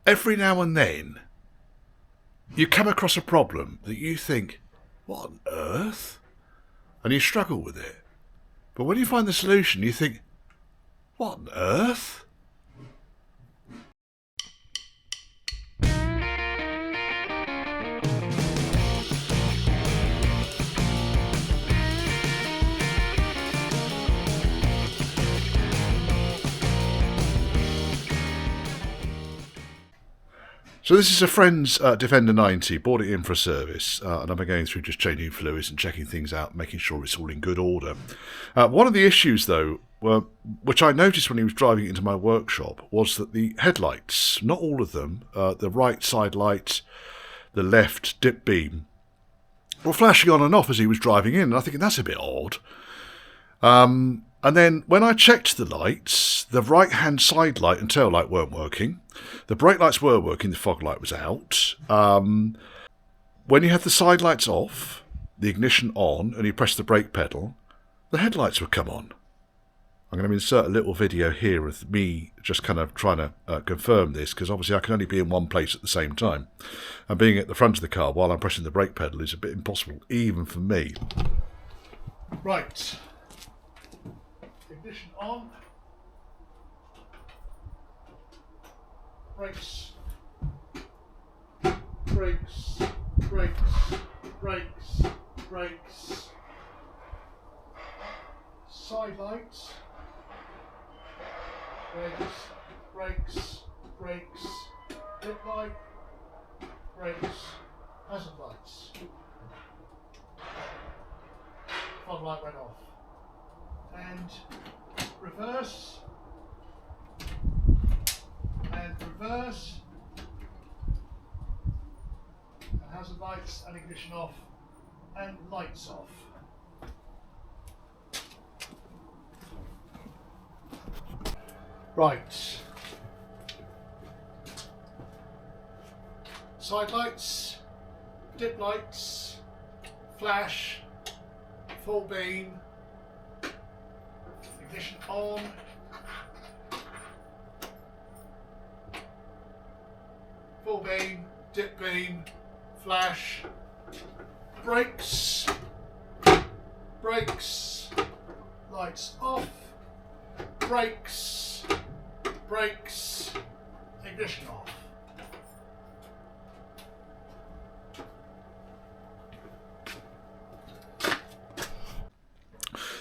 every now and then you come across a problem that you think, what on earth? And you struggle with it. But when you find the solution, you think, what on earth? So this is a friend's Defender 90, bought it in for a service, and I've been going through just changing fluids and checking things out, making sure it's all in good order. One of the issues, though, which I noticed when he was driving it into my workshop, was that the headlights, not all of them, the right side light, the left dip beam, were flashing on and off as he was driving in, and I think that's a bit odd. And then when I checked the lights, the right-hand side light and tail light weren't working. The brake lights were working, the fog light was out. When you had the side lights off, the ignition on, and you press the brake pedal, the headlights would come on. I'm going to insert a little video here of me just kind of trying to confirm this, because obviously I can only be in one place at the same time. And being at the front of the car while I'm pressing the brake pedal is a bit impossible, even for me. Right. Ignition on. Brakes. Brakes. Brakes. Brakes. Brakes. Side lights. Brakes. Brakes. Brakes. Dip light. Brakes. Hazard lights. Fog light went off. And reverse, and reverse, and hazard lights and ignition off, and lights off. Right. Side lights, dip lights, flash, full beam, ignition on, full beam, dip beam, flash, brakes, brakes, lights off, brakes, brakes, ignition off.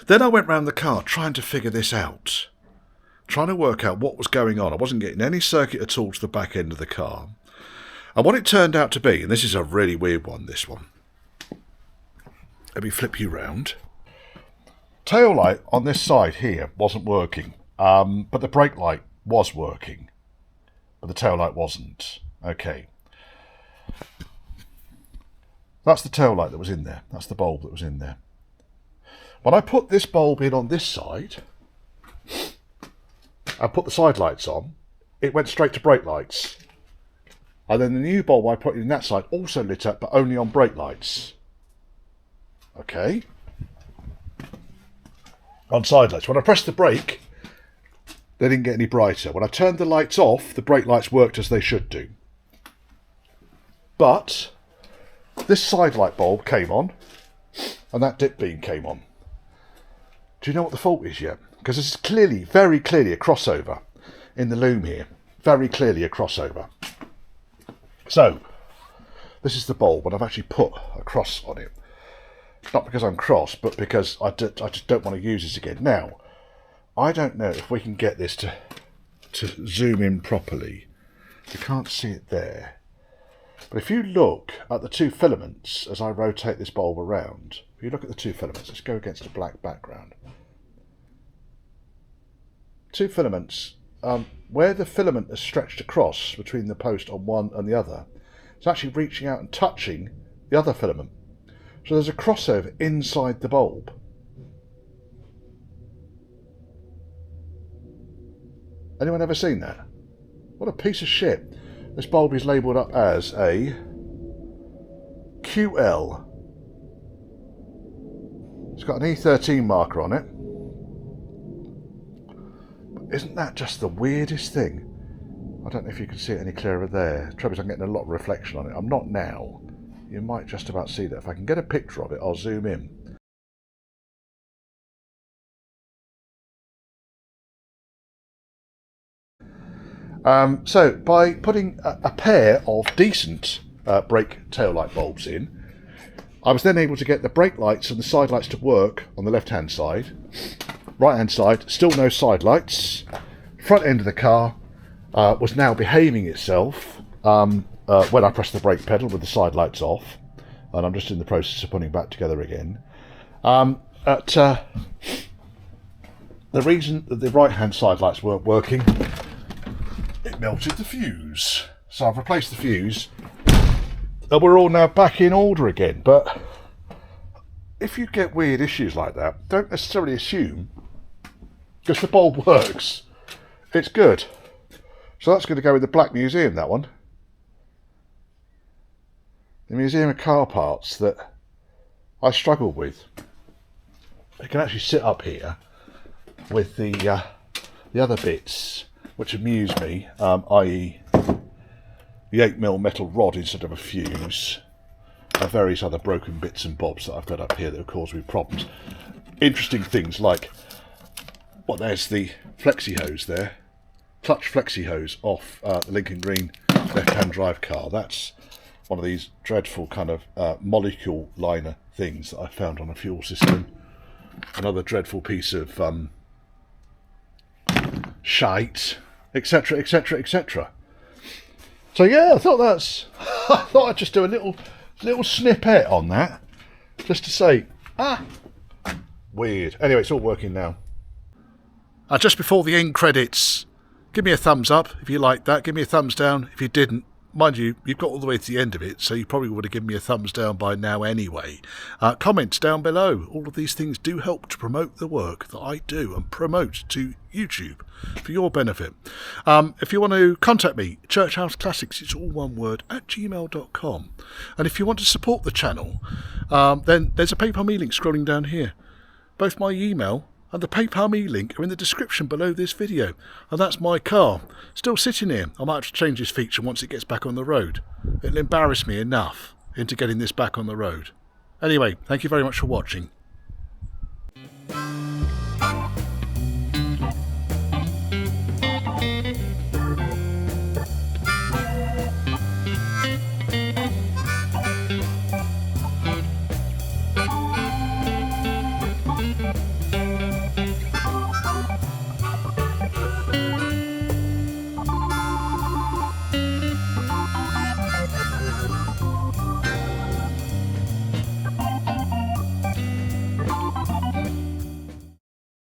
Then I went round the car trying to figure this out, trying to work out what was going on. I wasn't getting any circuit at all to the back end of the car. And what it turned out to be, and this is a really weird one, this one. Let me flip you round. Tail light on this side here wasn't working, but the brake light was working, but the tail light wasn't. Okay. That's the tail light that was in there. That's the bulb that was in there. When I put this bulb in on this side, I put the side lights on, it went straight to brake lights. And then the new bulb I put in that side also lit up, but only on brake lights. Okay. On side lights. When I pressed the brake, they didn't get any brighter. When I turned the lights off, the brake lights worked as they should do. But this side light bulb came on, and that dip beam came on. Do you know what the fault is yet? Because this is clearly, very clearly a crossover in the loom here. Very clearly a crossover. So, this is the bulb, and I've actually put a cross on it. Not because I'm cross, but because I just don't want to use this again. Now, I don't know if we can get this to zoom in properly. You can't see it there. But if you look at the two filaments as I rotate this bulb around, if you look at the two filaments, let's go against a black background. Two filaments, where the filament is stretched across between the post on one and the other, it's actually reaching out and touching the other filament. So there's a crossover inside the bulb. Anyone ever seen that? What a piece of shit. This bulb is labelled up as a QL. It's got an E13 marker on it. But isn't that just the weirdest thing? I don't know if you can see it any clearer there. The trouble is I'm getting a lot of reflection on it. I'm not now. You might just about see that. If I can get a picture of it, I'll zoom in. So by putting a pair of decent brake taillight bulbs in, I was then able to get the brake lights and the side lights to work on the left hand side. Right hand side, still no side lights. Front end of the car was now behaving itself when I pressed the brake pedal with the side lights off, and I'm just in the process of putting it back together again. The reason that the right hand side lights weren't working, it melted the fuse. So I've replaced the fuse and we're all now back in order again. But if you get weird issues like that, don't necessarily assume because the bulb works, it's good. So that's going to go in the Black Museum, that one. The Museum of Car Parts that I struggle with. It can actually sit up here with the other bits which amuse me, i.e. the 8mm metal rod instead of a fuse, and various other broken bits and bobs that I've got up here that have caused me problems. Interesting things like, well, there's the flexi hose there, clutch flexi hose off the Lincoln Green left-hand drive car. That's one of these dreadful kind of molecule liner things that I found on a fuel system. Another dreadful piece of shite, etc, etc, etc. So yeah, I thought I'd just do a little snippet on that, just to say, weird. Anyway, it's all working now. Just before the end credits, give me a thumbs up if you liked that. Give me a thumbs down if you didn't. Mind you, you've got all the way to the end of it, so you probably would have given me a thumbs down by now anyway. Comments down below. All of these things do help to promote the work that I do and promote to YouTube for your benefit. If you want to contact me, churchhouseclassics, it's all one word, @gmail.com. And if you want to support the channel, then there's a PayPal me link scrolling down here. Both my email and the PayPal me link are in the description below this video. And that's my car, still sitting here. I might have to change this feature once it gets back on the road. It'll embarrass me enough into getting this back on the road. Anyway, thank you very much for watching.